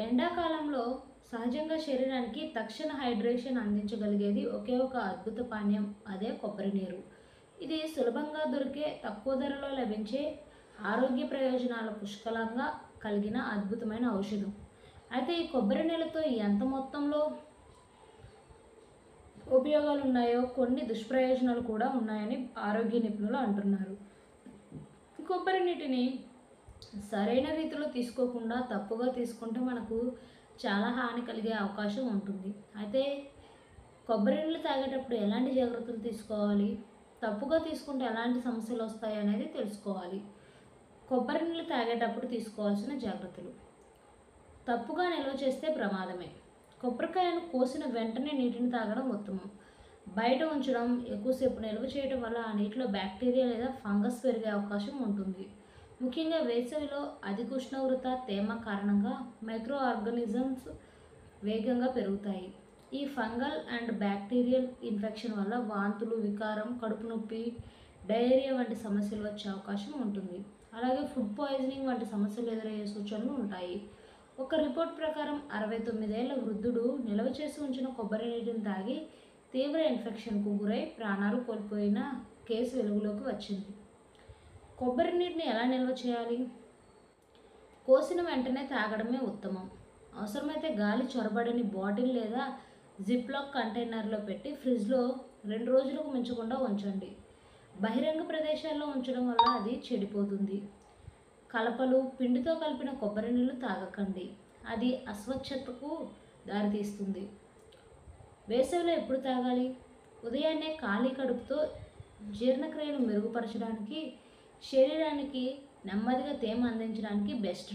ఎండాకాలంలో సహజంగా శరీరానికి తక్షణ హైడ్రేషన్ అందించగలిగేది ఒకే ఒక అద్భుత పానీయం, అదే కొబ్బరి నీరు. ఇది సులభంగా దొరికే, తక్కువ ధరలో లభించే, ఆరోగ్య ప్రయోజనాల పుష్కలంగా కలిగిన అద్భుతమైన ఔషధం. అయితే ఈ కొబ్బరి నీళ్ళతో ఎంత మొత్తంలో ఉపయోగాలు ఉన్నాయో కొన్ని దుష్ప్రయోజనాలు కూడా ఉన్నాయని ఆరోగ్య నిపుణులు అంటున్నారు. కొబ్బరి నీటిని సరైన రీతిలో తీసుకోకుండా తప్పుగా తీసుకుంటే మనకు చాలా హాని కలిగే అవకాశం ఉంటుంది. అయితే కొబ్బరి నీళ్ళు తాగేటప్పుడు ఎలాంటి జాగ్రత్తలు తీసుకోవాలి, తప్పుగా తీసుకుంటే ఎలాంటి సమస్యలు వస్తాయి అనేది తెలుసుకోవాలి. కొబ్బరి నీళ్ళు తాగేటప్పుడు తీసుకోవాల్సిన జాగ్రత్తలు: తప్పుగా నిల్వ చేస్తే ప్రమాదమే. కొబ్బరికాయను కోసిన వెంటనే నీటిని తాగడం ఉత్తమం. బయట ఉంచడం, ఎక్కువసేపు నిల్వ చేయడం వల్ల ఆ నీటిలో బ్యాక్టీరియా లేదా ఫంగస్ పెరిగే అవకాశం ఉంటుంది. ముఖ్యంగా వేసవిలో అధిక ఉష్ణోగ్రత, తేమ కారణంగా మైక్రో ఆర్గానిజమ్స్ వేగంగా పెరుగుతాయి. ఈ ఫంగల్ అండ్ బ్యాక్టీరియల్ ఇన్ఫెక్షన్ వల్ల వాంతులు, వికారం, కడుపు నొప్పి, డయేరియా వంటి సమస్యలు వచ్చే అవకాశం ఉంటుంది. అలాగే ఫుడ్ పాయిజనింగ్ వంటి సమస్యలు ఎదురయ్యే సూచనలు ఉంటాయి. ఒక రిపోర్ట్ ప్రకారం 69 ఏళ్ల వృద్ధుడు నిల్వ చేసి ఉంచిన కొబ్బరి నీటిని తాగి తీవ్ర ఇన్ఫెక్షన్కు గురై ప్రాణాలు కోల్పోయిన కేసు వెలుగులోకి వచ్చింది. కొబ్బరి నీటిని ఎలా నిల్వ చేయాలి? కోసిన వెంటనే తాగడమే ఉత్తమం. అవసరమైతే గాలి చొరబడని బాటిల్ లేదా జిప్లాక్ కంటైనర్లో పెట్టి ఫ్రిడ్జ్లో 2 రోజులకు మించకుండా ఉంచండి. బహిరంగ ప్రదేశాల్లో ఉంచడం వల్ల అది చెడిపోతుంది. కలపలు, పిండితో కలిపిన కొబ్బరి నీళ్లు తాగకండి, అది అస్వచ్ఛతకు దారితీస్తుంది. వేసవిలో ఎప్పుడు తాగాలి? ఉదయాన్నే ఖాళీ కడుపుతో జీర్ణక్రియను మెరుగుపరచడానికి, శరీరానికి నెమ్మదిగా తేమ అందించడానికి బెస్ట్.